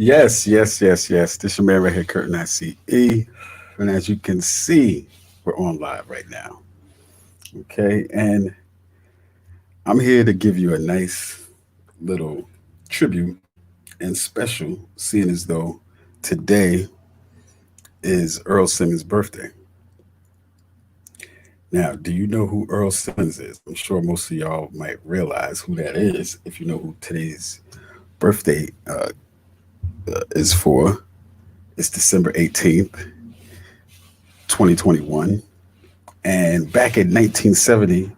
Yes, yes, yes, yes. This your man right here, Curtin ICE. And as you can see, we're on live right now. Okay. And I'm here to give you a nice little tribute and special, seeing as though today is Earl Simmons' birthday. Now, do you know who Earl Simmons is? I'm sure most of y'all might realize who that is if you know who today's birthday is for. It's December 18th, 2021. And back in 1970,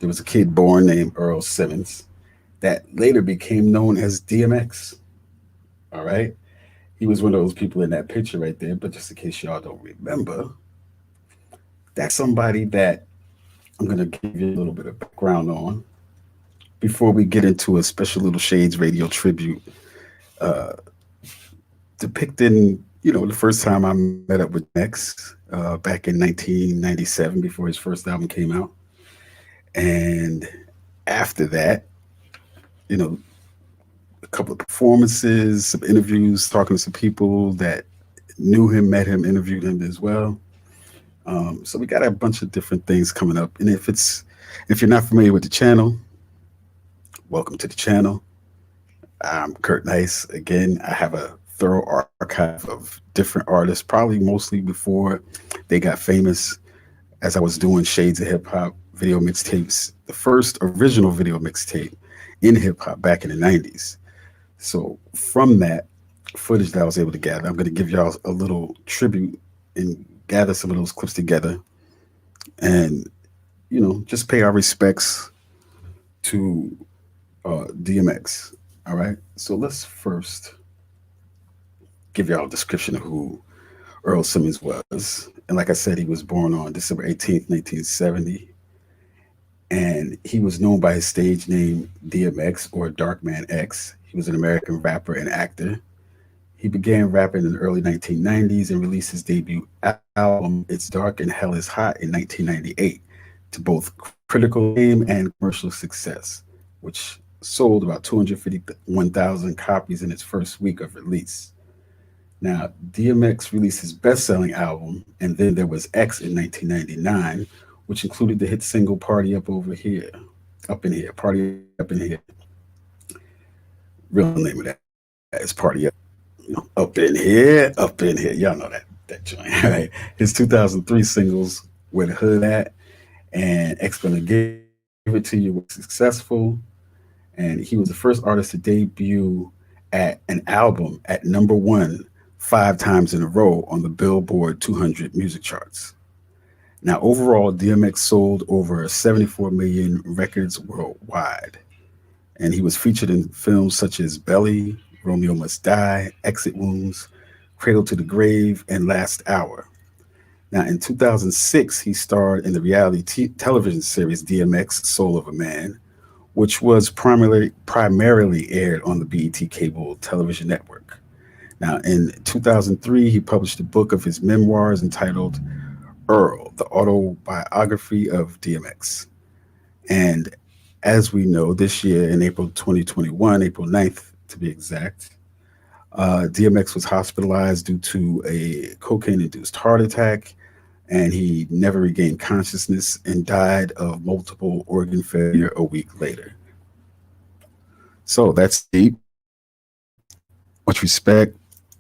there was a kid born named Earl Simmons that later became known as DMX. All right. He was one of those people in that picture right there. But just in case y'all don't remember, that's somebody that I'm going to give you a little bit of background on before we get into a special little Shades Radio tribute uh, depicting, the first time I met up with X back in 1997 before his first album came out. And after that, you know, a couple of performances, some interviews, talking to some people that knew him, met him, interviewed him as well. So we got a bunch of different things coming up. And if you're not familiar with the channel, welcome to the channel. I'm Kurt Nice. Again, I have a thorough archive of different artists, probably mostly before they got famous, as I was doing Shades of Hip Hop video mixtapes, the first original video mixtape in hip hop back in the 90s. So from that footage that I was able to gather, I'm going to give y'all a little tribute and gather some of those clips together and, just pay our respects to DMX. All right. So let's first give y'all a description of who Earl Simmons was. And like I said, he was born on December 18th, 1970. And he was known by his stage name DMX or Darkman X. He was an American rapper and actor. He began rapping in the early 1990s and released his debut album, It's Dark and Hell is Hot, in 1998 to both critical acclaim and commercial success, which sold about 251,000 copies in its first week of release. Now, DMX released his best-selling album, and then there was X in 1999, which included the hit single Party Up Over Here, Up in Here, Party Up in Here. Real name of that is Party Up, Up in Here, Up in Here. Y'all know that joint, right? His 2003 singles, Where the Hood At, and X Gonna Give It To You, was successful. And he was the first artist to debut at an album at number one 5 times in a row on the Billboard 200 music charts. Now, overall, DMX sold over 74 million records worldwide. And he was featured in films such as Belly, Romeo Must Die, Exit Wounds, Cradle to the Grave, and Last Hour. Now, in 2006, he starred in the reality television series DMX Soul of a Man, which was primarily aired on the BET cable television network. Now, in 2003, he published a book of his memoirs entitled Earl, the autobiography of DMX. And as we know, this year in April 2021, April 9th to be exact, DMX was hospitalized due to a cocaine induced heart attack, and he never regained consciousness and died of multiple organ failure a week later. So that's deep. Much respect.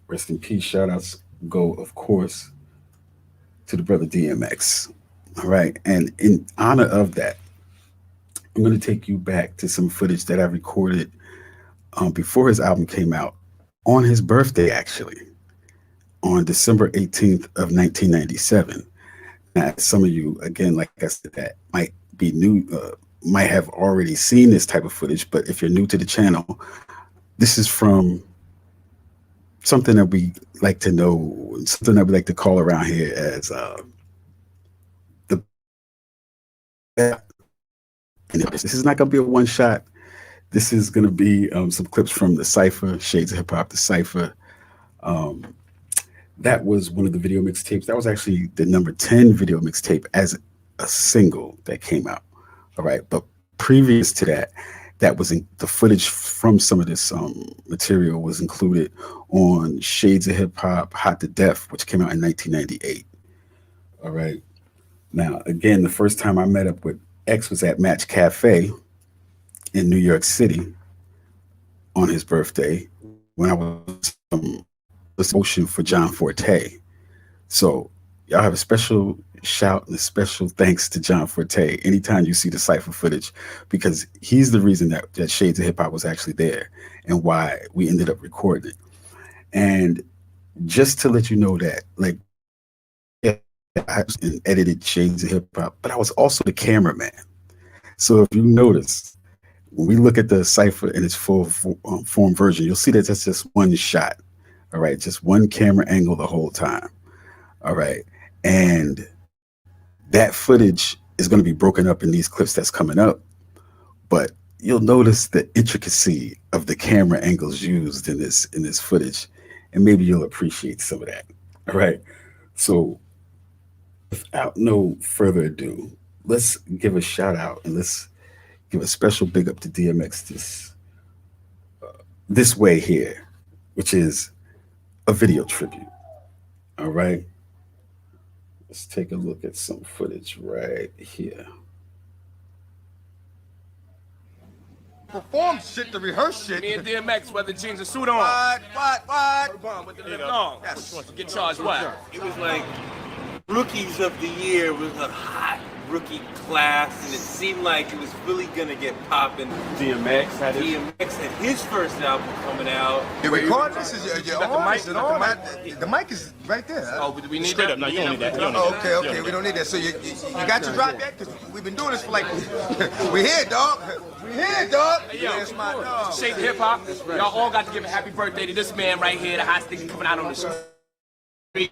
Rest in peace. Shout outs go, of course, to the brother DMX. All right. And in honor of that, I'm going to take you back to some footage that I recorded before his album came out on his birthday, actually, on December 18th of 1997. Now, some of you, again, like I said, that might be new, might have already seen this type of footage, but if you're new to the channel, this is from something that we like to know, something that we like to call around here as the. This is not going to be a one shot. This is going to be some clips from the Cypher, Shades of Hip Hop, the Cypher. That was one of the video mixtapes. That was actually the number 10 video mixtape as a single that came out. All right. But previous to that, that was in the footage from some of this material was included on Shades of Hip Hop Hot to Death, which came out in 1998. All right. Now, again, the first time I met up with X was at Match Cafe in New York City on his birthday when I was motion for John Forte. So y'all have a special shout and a special thanks to John Forte anytime you see the Cypher footage, because he's the reason that Shades of Hip Hop was actually there and why we ended up recording it. And just to let you know that, like, I edited Shades of Hip Hop, but I was also the cameraman. So if you notice, when we look at the Cypher in its full form version, you'll see that that's just one shot. All right, just one camera angle the whole time. All right, and that footage is going to be broken up in these clips that's coming up, but you'll notice the intricacy of the camera angles used in this footage, and maybe you'll appreciate some of that. All right, so without no further ado, let's give a shout out and let's give a special big up to DMX this way here, which is a video tribute. All right, let's take a look at some footage right here. Perform shit to rehearse shit. Me and DMX, whether jeans or suit on. What? With the lip long. Yes. Get charged what? It was like Rookies of the Year was a hot rookie class, and it seemed like it was really gonna get popping. DMX had his first album coming out. You record this? Is your the mic? The mic is right there. Oh, we need straight that? up. No, you don't need that. Okay. We don't need that. So you got your drop back? Because we've been doing this for like, we here, dog. We here, dog. Hey, yo, That's my dog. Shades of Hip Hop. Y'all all got to give a happy birthday to this man right here, the hot stick coming out on the street.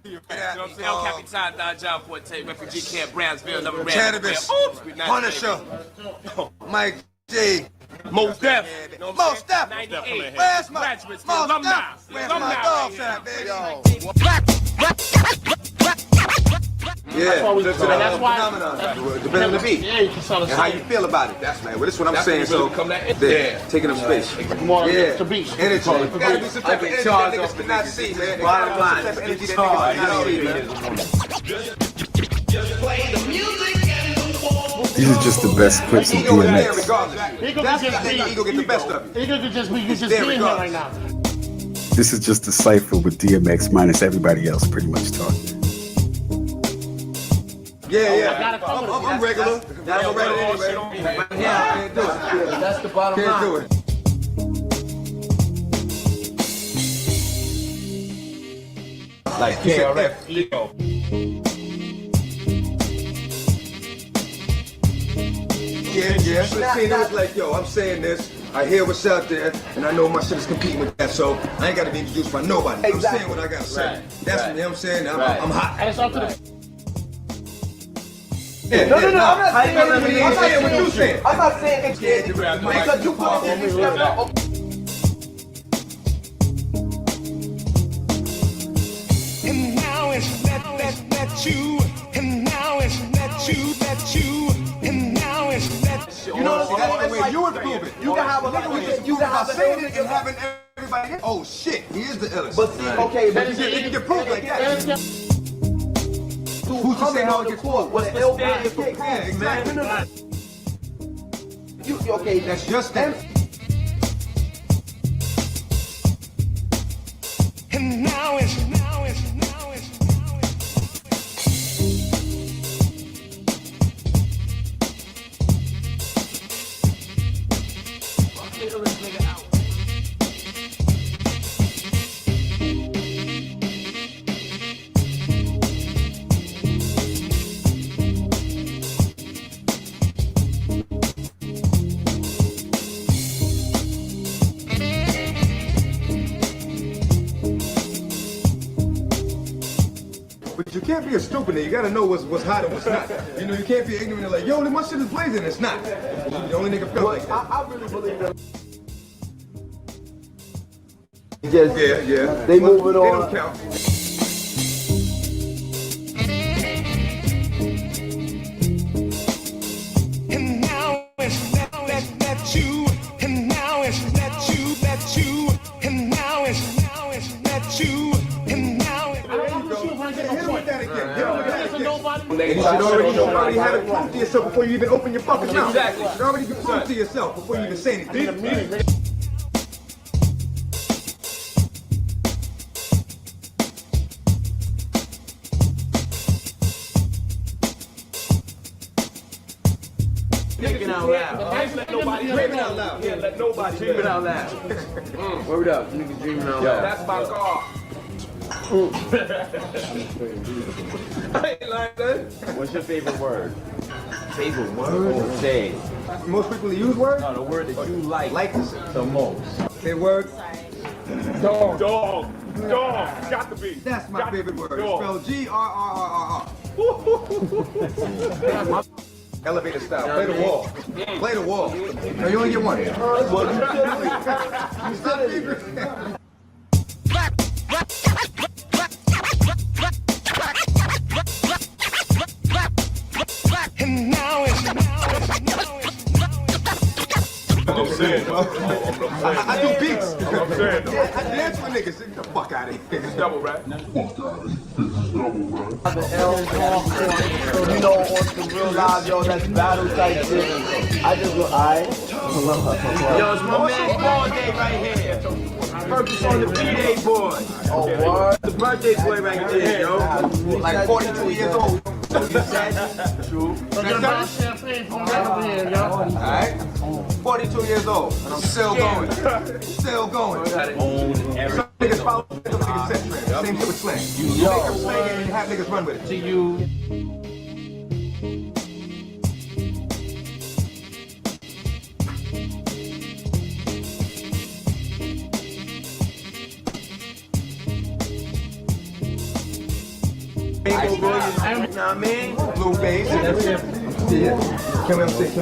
You know what I'm saying? El Capitan, John Forte, refugee camp, Brownsville, number Cannabis, Punisher, Mike J. Most Def. Most Def. 98. Where's my Graduates, Most alumni. Def? Where's my dogs at, baby? Yeah, that's why. Depending on the beat. Yeah, you can sort of And how you feel about it. That's man. Well, this is what I'm saying. So, there, taking up space. more Yeah. to beat. Energy. Gotta be some type of energy that niggas cannot see, man. Bottom line. Some type of energy that niggas cannot see, man. These are just the best clips of Ego is there DMX. regardless. Ego That's can just the be- ego get the best of you. Ego could just be you just there being here right regardless. now. This is just the Cypher with DMX minus everybody else pretty much talking. Yeah. gotta cover I'm regular. I'm regular anyway. Can't do it. That's the bottom Can't do it. Like KRF. Ego. Yeah. See, it was like, yo, I'm saying this. I hear what's out there, and I know my shit is competing with that, so I ain't got to be introduced by nobody. I'm saying what I got to say. That's what I'm saying. I'm hot. And it's up to the. No, I'm not saying anything. I'm saying what you saying. I'm not saying it's Scared to grab the mic. because you put it in these And now it's that you, and now it's that you, and now it's that You know what I'm saying? You improve it. You can have a lot. You can saying it and having everybody. Oh shit, he is the illest. But see, okay, but you can prove like that. Who's Who's to say how it gets court? What's the ill man kick? Yeah, exactly. Okay, That's just that. and now it's But you can't be a stupid nigga. You gotta know what's hot and what's not. You know, you can't be ignorant and like, yo, my shit is blazing. It's not. The only nigga felt like that. I really believe that. Yeah. They moving They on. don't count. and now it's And you should already have it proof to yourself before you even open your fucking mouth. Exactly. You should already be proof to yourself before you even say anything. Thinking out loud. Let nobody Dreaming out loud. Yeah, let nobody Dreaming out loud. Word up, nigga dreaming out loud. That's my car. I ain't like that. What's your favorite word? Favorite word? Or say. Most frequently used word? No, the word that you Like to say. the most. Say word. Dog. Got to be. That's my favorite word. It's Dog. spelled G-R-R-R-R. Elevator style. Play the wall. Play the wall. No, you only get one. Well, you still And now it's I'm saying, I do beats. I dance with niggas. Get the fuck out of here. It's double, right? You know, on some real live, yo, that's battle type shit. I just go, alright. Yo, it's my man Bornday right here. Purpose on the B-Day boy. Oh, what? The birthday boy right there, yo. Like 42 years old. You said? True. Alright? 42 years old. And I'm still going. Still going. Some niggas follow, some niggas set trends. Same shit with slang. You make them slang and have niggas run with it. To you. You know what I mean? Blue bass. Yeah. Can we get this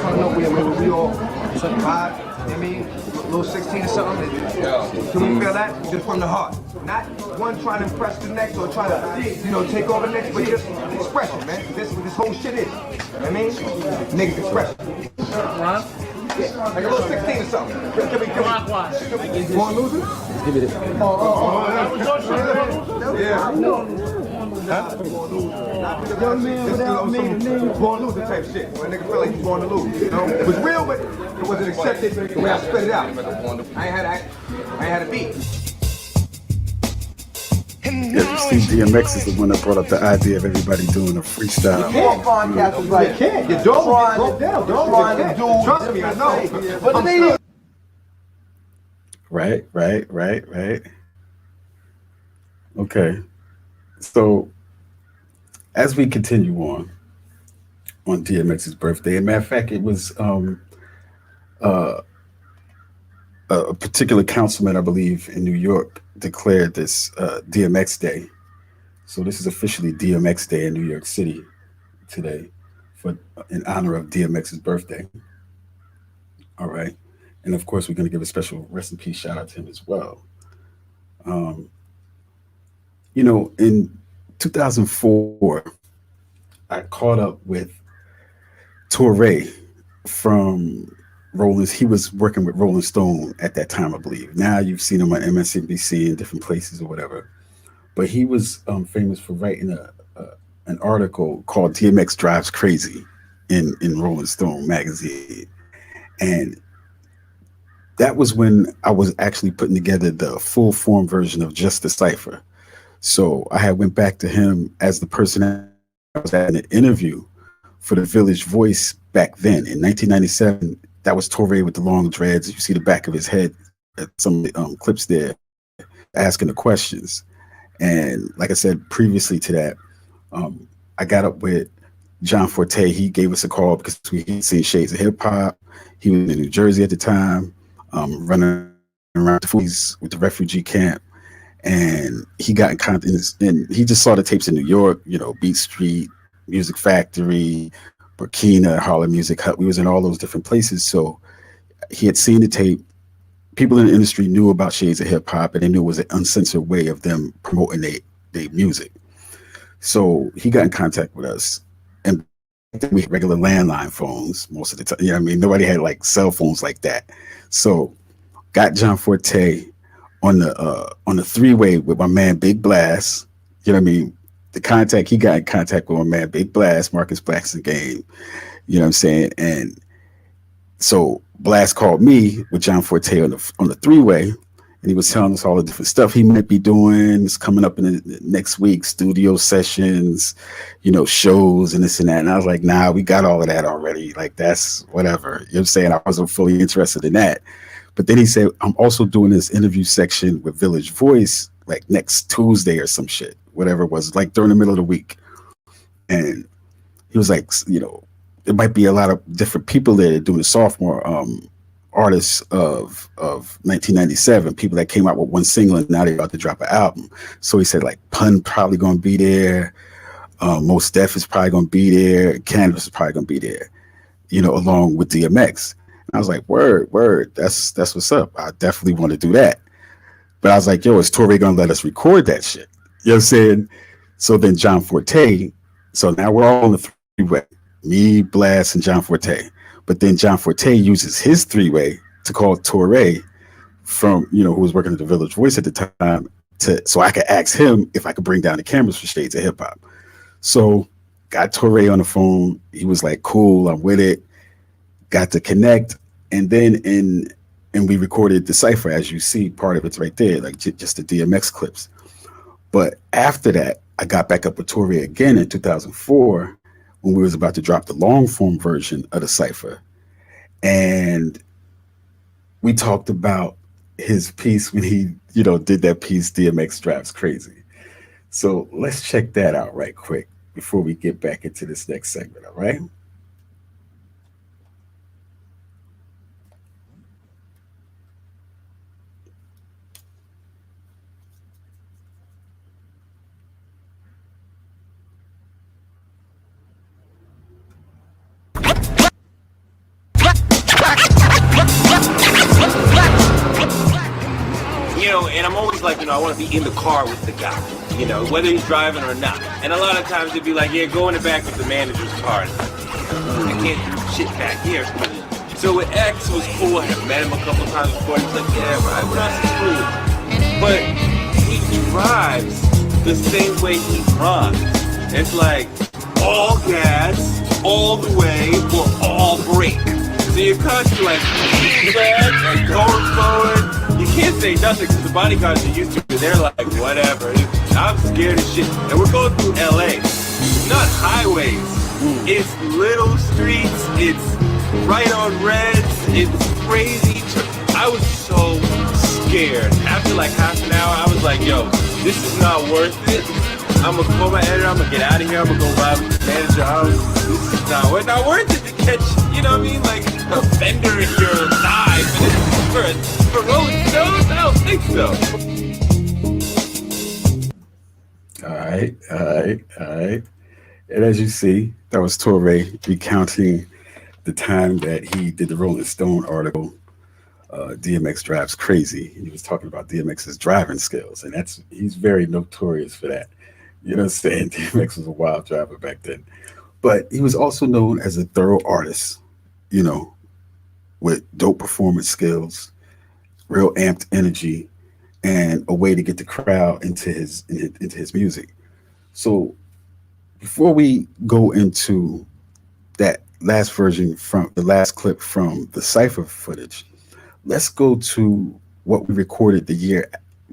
on note where we all vibe? I mean, little 16 or something. Can we feel that? Just from the heart. Not one trying to impress the next or trying to, take over the next, but just expression, man. This what this whole shit is. You know what I mean? Niggas expression. Yeah, like a little 16 or something. Can we you want to lose it? Give me this. Yeah. Young man without me, born loser type shit. When a nigga feel like he's born to lose. You know? It was real, but it wasn't accepted the way I spit it out. I ain't had a beat. Yeah, you see, DMX is the one that brought up the idea of everybody doing a freestyle. More podcasts is like, Your dog broke down. trying to do. Trust me, I know. But the thing is, Right. Okay. So, as we continue on DMX's birthday, and matter of fact, it was a particular councilman, I believe, in New York declared this DMX Day. So this is officially DMX Day in New York City today, in honor of DMX's birthday. All right. And of course, we're going to give a special rest in peace shout out to him as well. In 2004, I caught up with Torre from Rollins. He was working with Rolling Stone at that time, I believe. Now you've seen him on MSNBC in different places or whatever. But he was famous for writing an article called DMX Drives Crazy in Rolling Stone magazine. And that was when I was actually putting together the full form version of Just the Cipher. So I had went back to him as the person I was at an interview for the Village Voice back then in 1997. That was Torre with the long dreads. You see the back of his head, some clips there, asking the questions. And like I said previously to that, I got up with John Forte. He gave us a call because we had seen Shades of Hip Hop. He was in New Jersey at the time, running around the foods with the refugee camp. And he got in contact, and he just saw the tapes in New York, Beat Street, Music Factory, Burkina, Harlem Music Hut. We was in all those different places. So he had seen the tape. People in the industry knew about Shades of Hip Hop, and they knew it was an uncensored way of them promoting their music. So he got in contact with us, and we had regular landline phones most of the time. Nobody had like cell phones like that. So got John Forte on the three-way with my man Big Blast, the contact, he got in contact with my man Big Blast, Marcus Blackson Game. You know what I'm saying? And so Blast called me with John Forte on the three-way, and he was telling us all the different stuff he might be doing. It's coming up in the next week, studio sessions, you know, shows and this and that. And I was like, nah, we got all of that already. Like, that's whatever. You know what I'm saying? I wasn't fully interested in that. But then he said, I'm also doing this interview section with Village Voice, like next Tuesday or some shit, whatever it was, like during the middle of the week. And he was like, you know, there might be a lot of different people there doing the sophomore artists of 1997, people that came out with one single and now they're about to drop an album. So he said like Pun probably gonna be there, Mos Def is probably gonna be there, Canvas is probably gonna be there, you know, along with DMX. And I was like, word, that's what's up. I definitely want to do that. But I was like, yo, is Torre gonna let us record that shit? You know what I'm saying? So then John Forte, so now we're all on the three-way, me, Blast, and John Forte. But then John Forte uses his three-way to call Torre from, you know, who was working at the Village Voice at the time, so I could ask him if I could bring down the cameras for Shades of Hip Hop. So got Torre on the phone. He was like, cool, I'm with it. Got to connect. And then and we recorded the Cypher, as you see, part of it's right there, like just the DMX clips. But after that, I got back up with Torre again in 2004 when we was about to drop the long form version of the Cypher. And we talked about his piece when he, you know, did that piece, DMX Drives Crazy. So let's check that out right quick before we get back into this next segment, all right? You know, and I'm always like, you know, I want to be in the car with the guy, you know, whether he's driving or not. And a lot of times it'd be like, yeah, go in the back with the manager's car. And I can't do shit back here. So with X, it was cool. I had met him a couple times before. He was like, yeah, right, we're not screwed. But he drives the same way he runs. It's like all gas, all the way, or all brake. So you're constantly like, and going forward. You can't say nothing because the bodyguards are used to it. They're like, whatever. I'm scared as shit. And we're going through LA. It's not highways. It's little streets. It's right on reds. It's crazy. I was so scared. After like half an hour, I was like, yo, this is not worth it. I'm going to call my editor. I'm going to get out of here. I'm going to go ride with the manager. This is not worth it to catch, you know what I mean? Like a fender in your thigh. But for rolling stones, I don't think so. All right. And as you see, that was Torre recounting the time that he did the Rolling Stone article, DMX Drives Crazy. And he was talking about DMX's driving skills. And he's very notorious for that. You know what I'm saying? DMX was a wild driver back then. But he was also known as a thorough artist, you know, with dope performance skills, real amped energy, and a way to get the crowd into his music. So before we go into that last version from the last clip from the Cypher footage, let's go to what we recorded the year,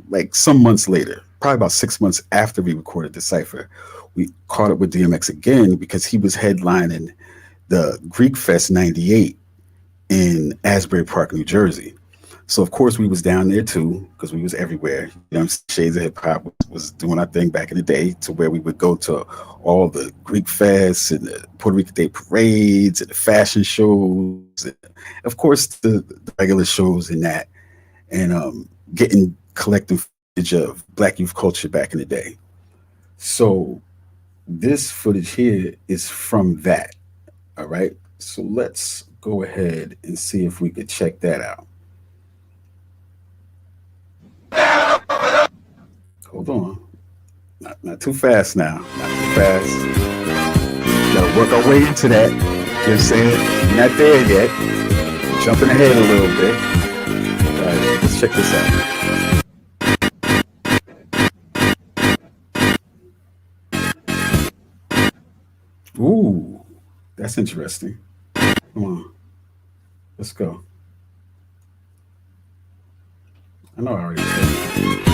like some months later, probably about 6 months after we recorded the Cypher. We caught up with DMX again because he was headlining the Greek Fest 98 in Asbury Park, New Jersey. So of course we was down there too, because we was everywhere. You know, Shades of Hip Hop was doing our thing back in the day, to where we would go to all the Greek Fests and the Puerto Rican Day parades and the fashion shows, and of course the regular shows and that, and collecting footage of Black youth culture back in the day. So this footage here is from that. All right. So let's go ahead and see if we could check that out. Hold on. Not too fast now. Not too fast. Gotta work our way into that. You know what I'm saying? Not there yet. Jumping ahead a little bit. All right, let's check this out. Ooh, that's interesting. Come on, let's go. I know I already said it.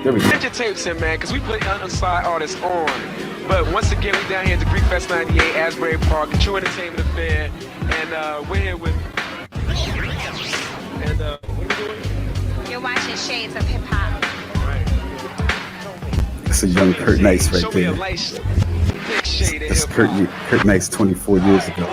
There we go. Get your tapes in, man, because we put unsigned artists on. But once again, we down here at the Greek Fest 98, Asbury Park, a true entertainment affair. And we're here with... And what are we doing? You're watching Shades of Hip Hop. It's a young Kurt Nice right Show me a there. light thick shade of It's hip Kurt, hop. Kurt Nice 24 years ago.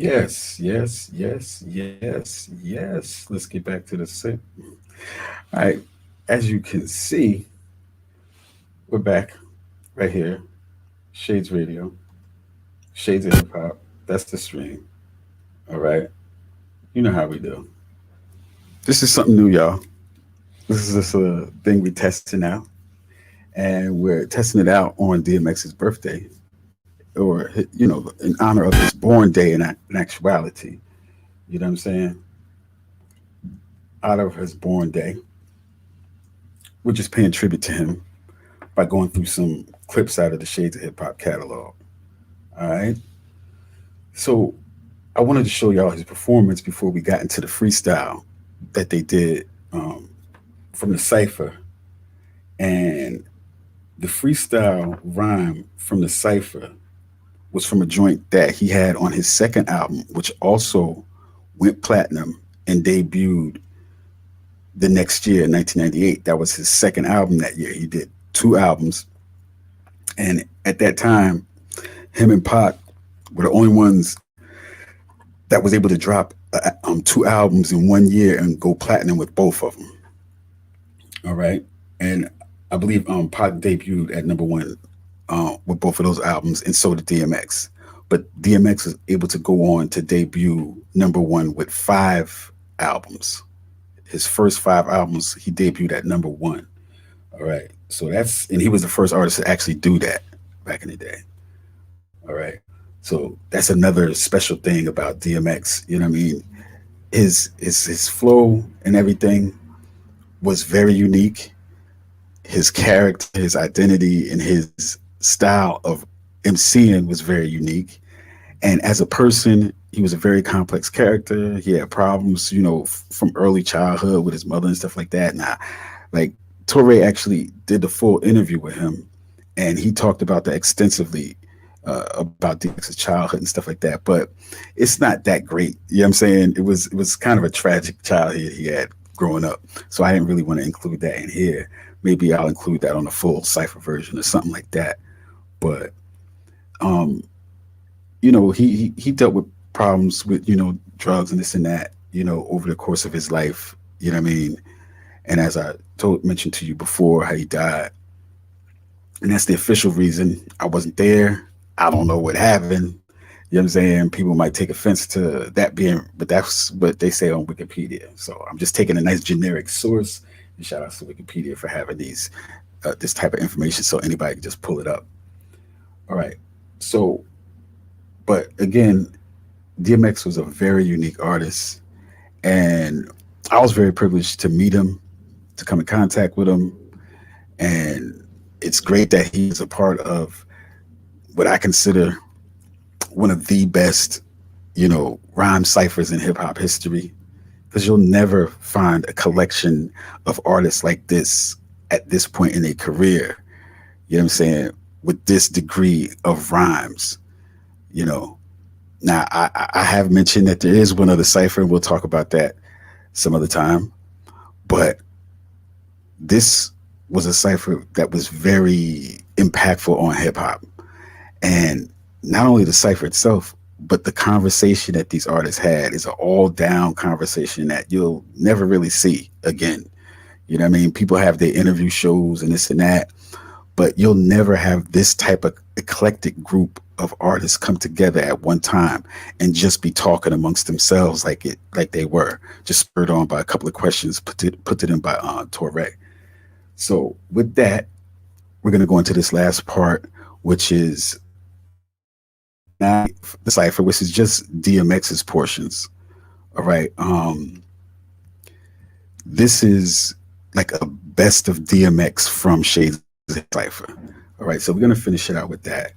Yes, yes, yes, yes, yes. Let's get back to the set. All right. As you can see, we're back right here. Shades Radio, Shades of Hip Hop. That's the stream. All right. You know how we do. This is something new, y'all. This is just a thing we're testing out. And we're testing it out on DMX's birthday, or, you know, in honor of his born day in actuality. You know what I'm saying? Out of his born day. We're just paying tribute to him by going through some clips out of the Shades of Hip Hop catalog. All right. So I wanted to show y'all his performance before we got into the freestyle that they did from the cypher. And the freestyle rhyme from the cypher was from a joint that he had on his second album, which also went platinum and debuted the next year, in 1998. That was his second album that year. He did 2 albums. And at that time, him and Pac were the only ones that was able to drop 2 albums in 1 year and go platinum with both of them. All right. And I believe Pac debuted at #1 with both of those albums, and so did DMX. But DMX was able to go on to debut #1 with 5 albums. His first 5 albums, he debuted at #1. All right. So and he was the first artist to actually do that back in the day. All right. So that's another special thing about DMX. You know what I mean? His flow and everything was very unique. His character, his identity, and his style of MCing was very unique. And as a person, he was a very complex character. He had problems, from early childhood with his mother and stuff like that. Like Torre actually did the full interview with him, and he talked about that extensively, about DMX's childhood and stuff like that. But it's not that great. You know what I'm saying? It was kind of a tragic childhood he had growing up. So I didn't really want to include that in here. Maybe I'll include that on a full cipher version or something like that. But he dealt with problems with, drugs and this and that, over the course of his life, you know what I mean? And as I mentioned to you before, how he died. And that's the official reason. I wasn't there. I don't know what happened. You know what I'm saying? People might take offense to that but that's what they say on Wikipedia. So I'm just taking a nice generic source, and shout out to Wikipedia for having this type of information so anybody can just pull it up. All right. So, but again, DMX was a very unique artist, and I was very privileged to meet him, to come in contact with him. And it's great that he's a part of what I consider one of the best, rhyme ciphers in hip hop history, because you'll never find a collection of artists like this at this point in their career, you know what I'm saying, with this degree of rhymes, Now, I have mentioned that there is one other cipher, and we'll talk about that some other time. But this was a cipher that was very impactful on hip hop. And not only the cipher itself, but the conversation that these artists had is an all down conversation that you'll never really see again. You know what I mean? People have their interview shows and this and that, but you'll never have this type of eclectic group of artists come together at one time and just be talking amongst themselves like they were, just spurred on by a couple of questions put it in by Torre. So with that, we're going to go into this last part, which is now the cipher, which is just DMX's portions. All right. This is like a best of DMX from Shades of Cipher. All right. So we're going to finish it out with that.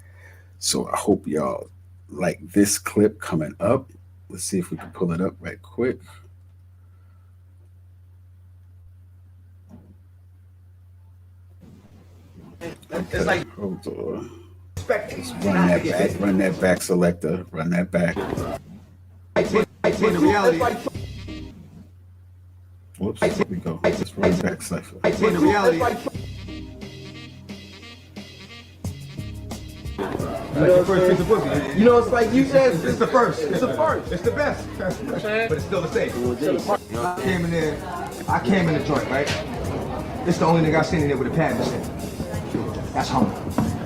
So I hope y'all like this clip coming up. Let's see if we can pull it up right quick. It's like, hold on. Let's run that back selector. Run that back. the reality. Whoops, here we go. Let's run back cipher. The reality. The first piece of pussy. It's like you said, It's the first. It's the first. It's the best. But it's still the same. I came in the joint, right? It's the only nigga I seen in there with a pad missing. That's hunger.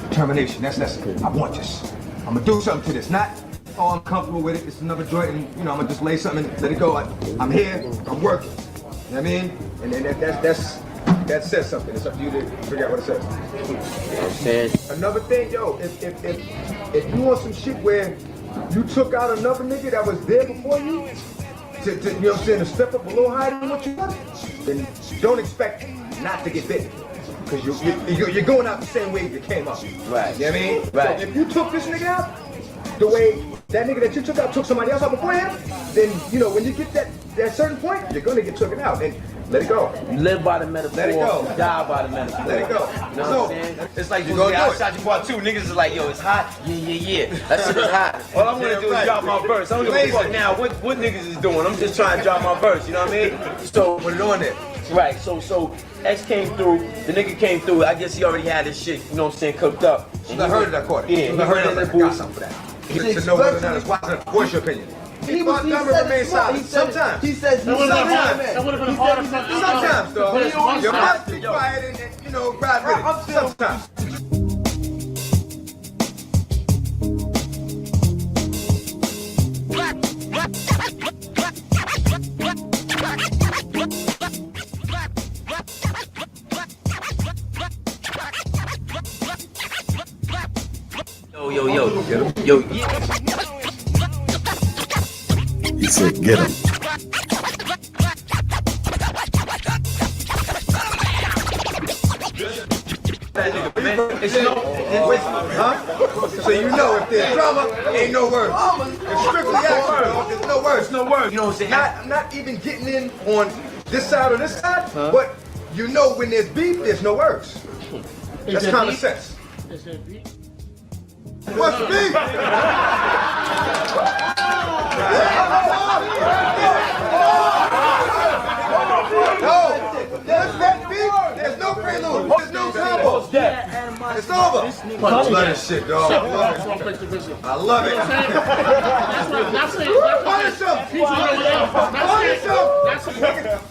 Determination. That's I want this. I'm gonna do something to this. Not, I'm comfortable with it. It's another joint, and I'm gonna just lay something and let it go. I'm here. I'm working. You know what I mean? And then that says something. It's up to you to figure out what it says. Another thing, yo, if you want some shit where you took out another nigga that was there before you, to step up a little higher than what you want, then don't expect not to get bitten. Because you're going out the same way you came up. Right. You know what I mean? Right. So if you took this nigga out the way that nigga that you took out took somebody else out before him, then, when you get that certain point, you're going to get taken out. And let it go. You live by the metaphor. Let it go. You die by the metaphor. Let it go. You know what I'm saying? It's like You gonna do I it. shot you part 2. Niggas is like, yo, it's hot. Yeah. That shit is hot. All I'm gonna do is drop my verse. I don't give a fuck now what niggas is doing. I'm just trying to drop my verse. You know what I mean? So Put it on there. right. So X came through. The nigga came through. I guess he already had his shit. You know what I'm saying? Cooked up. I heard it, I caught it. Yeah, I heard in it, the I got booth. something for that. To know whether or not it's positive. What's your opinion? He remain silent. Sometimes. He says he's Sometimes, dog. You must be quiet and, you know, ride with it. Sometimes. Yo. He said, get him. So you know if there's drama, ain't no words. It's strictly action, dog. There's no words. No words. You know what I'm saying? I'm not even getting in on this side or this side, but you know when there's beef, there's no words. That's common sense. What's the beef? No, there's beef. There's no prelude. There's no combo. It's over. I love this shit, dog. I love it. Punish him.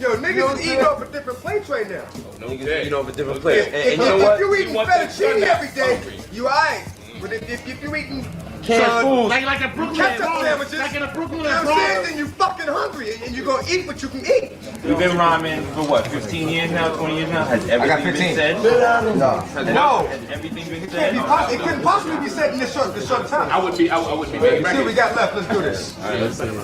Yo, niggas is eating off a different plates right now. Niggas eating off a different place. If you're eating fettuccine every day, you alright. But if you're eating canned food, like a Brooklyn ketchup sandwiches, like in a Brooklyn, you know what I'm saying? Then you fucking hungry and you're gonna eat what you can eat. You've been rhyming for what, 15 years now, 20 years now? Has everything been said? No. Has everything been said? It couldn't possibly be said in this short time. I would be See what we got left. Let's do this. All right, let's see it.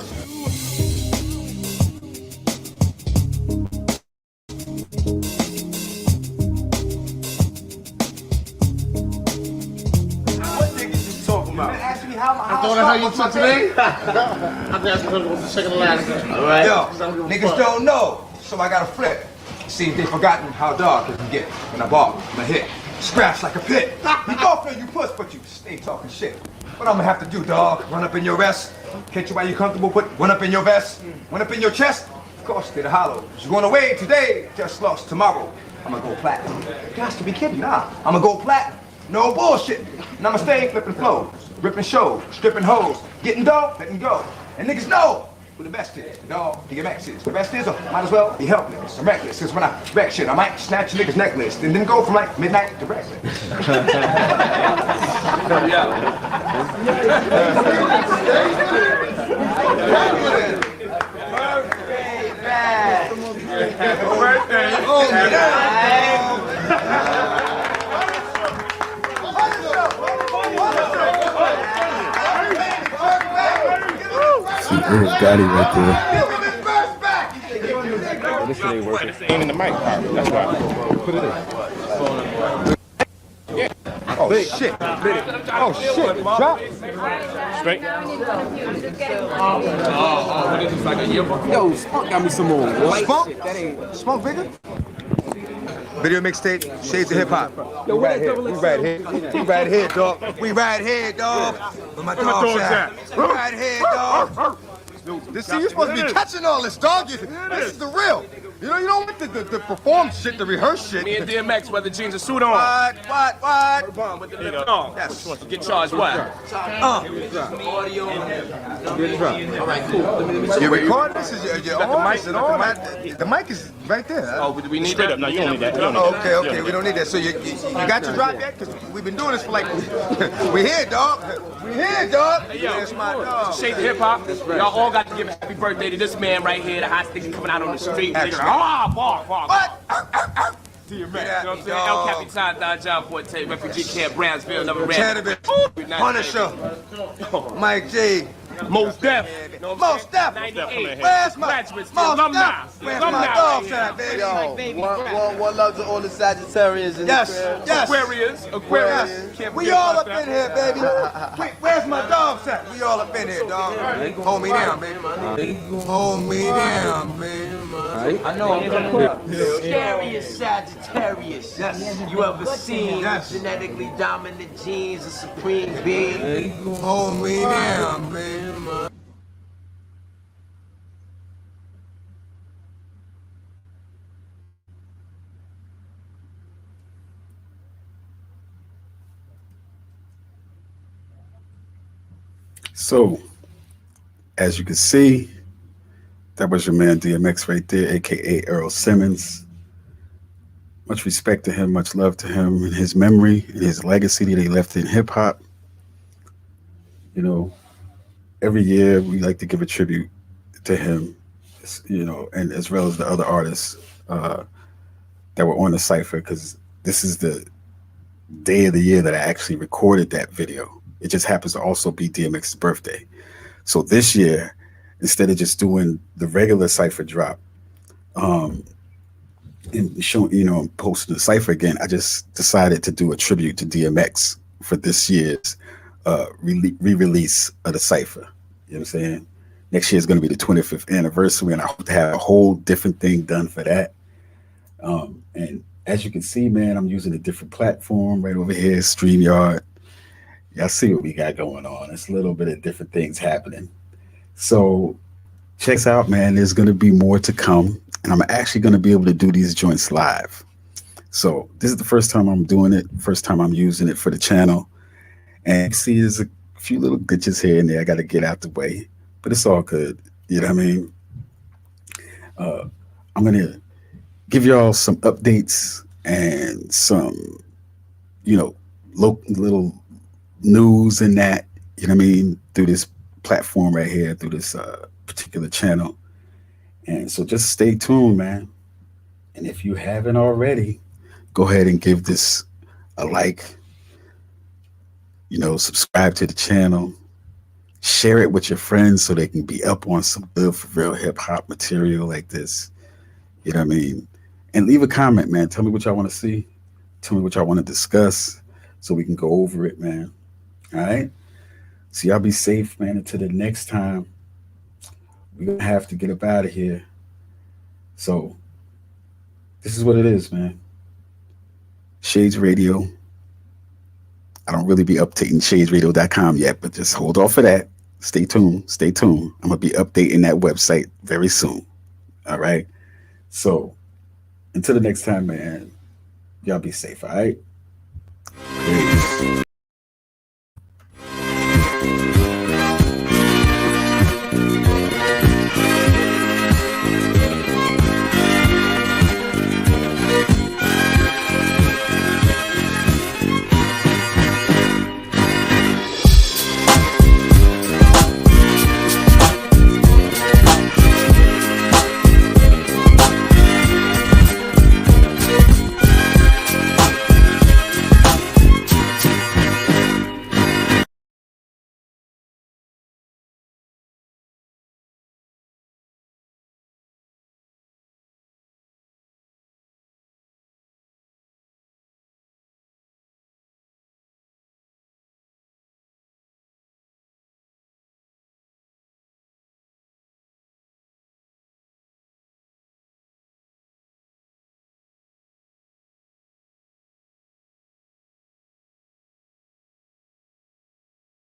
I thought I heard you took today. I think that's the second to last. all right. Yo, niggas don't know, so I gotta flip. See if they forgotten how dark it can get when I bark, when I hit, scratch like a pit. You don't feel you puss, but you stay talking shit. What I'm gonna have to do, dog? Run up in your vest, catch you while you comfortable, put one up in your vest, one up in your chest. Of course, stay the hollow. You're going away today, just lost tomorrow. I'm gonna go platinum. You got to be kidding, nah. I'm gonna go platinum. No bullshit. And I'ma stay flipping flows, ripping shows, stripping hoes, getting dough, letting go. And niggas know who the best is. Dog, DMX is. The best is, might as well be helpless. I'm reckless, cause when I wreck shit, I might snatch a nigga's necklace and then go from like midnight to breakfast. See, Earl Gotti right there. This shit ain't working. Ain't in the mic. That's why. Put it in. Oh shit. Oh shit. Drop. Straight. Yo, Spunk got me some more. Spunk? That ain't Spunk bigger? Video mixtape, Shades of Hip Hop. Yo, We right here. We right here. We right here, dog. We right here, dog. Where my dog's at? We right here, dog. This, see, you're supposed to be catching all this, dog. This is the real. You know, you don't want the perform shit, the rehearse shit. Me and DMX, whether jeans or suit on. What? With the lip on. Yes. Get charged what? Audio. All right, cool. You record this? Is your on? Is it on? The mic is right there. Oh, we need Straight that? up. No, you don't need that. You don't need Oh, that. okay. We don't need that. So you got your drop yet? Because we've been doing this for like, we here, dog. We here, dog. Hey, yo, That's my dog. Shades of Hip Hop. Y'all all got to give a happy birthday to this man right here, the hot sticker coming out on the street. Excellent. Bark. What? DMX, you know what I'm saying? El Capitan, Don John Forte, Refugee Camp, Brownsville, number red. Cannabis, Punisher, Mike G. Most Def. Most Def. 98. Where's my Graduates, Most alumni. Def? Where's my dogs at, baby? Yo, one love to all the Sagittarians in Yes, the crib. yes. Aquarius. Can't We forget all about up in that. here, baby. Wait, where's my dogs at? We all up in here, dog. Hold me down, baby. Hold me down, baby. I know. Scariest Sagittarius you ever seen. Yes. Genetically dominant genes, a supreme being. Hold me down, baby. So, as you can see, that was your man DMX right there, aka Earl Simmons. Much respect to him, much love to him and his memory and his legacy that he left in hip hop. You know, every year we like to give a tribute to him, you know, and as well as the other artists that were on the cipher, because this is the day of the year that I actually recorded that video. It just happens to also be DMX's birthday. So this year, instead of just doing the regular cipher drop, and showing, you know, posting the cipher again, I just decided to do a tribute to DMX for this year's re-release of the cipher. You know what I'm saying? Next year is going to be the 25th anniversary, and I hope to have a whole different thing done for that. And as you can see, man, I'm using a different platform right over here, StreamYard. Y'all see what we got going on. It's a little bit of different things happening. So check us out, man. There's going to be more to come, and I'm actually going to be able to do these joints live. So this is the first time I'm doing it, first time I'm using it for the channel. And you see there's a few little glitches here and there I got to get out the way, but it's all good. You know what I mean? I'm going to give y'all some updates and some, you know, little news and that, you know what I mean, through this platform right here, through this particular channel. And so just stay tuned, man. And if you haven't already, go ahead and give this a like, you know, subscribe to the channel, share it with your friends so they can be up on some good for real hip hop material like this. You know what I mean? And leave a comment, man. Tell me what y'all want to see. Tell me what y'all want to discuss so we can go over it, man. All right? So y'all be safe, man. Until the next time, we're going to have to get up out of here. So this is what it is, man. Shades Radio. I don't really be updating shadesradio.com yet, but just hold off for that. Stay tuned. Stay tuned. I'm going to be updating that website very soon. All right? So until the next time, man, y'all be safe, all right? Peace.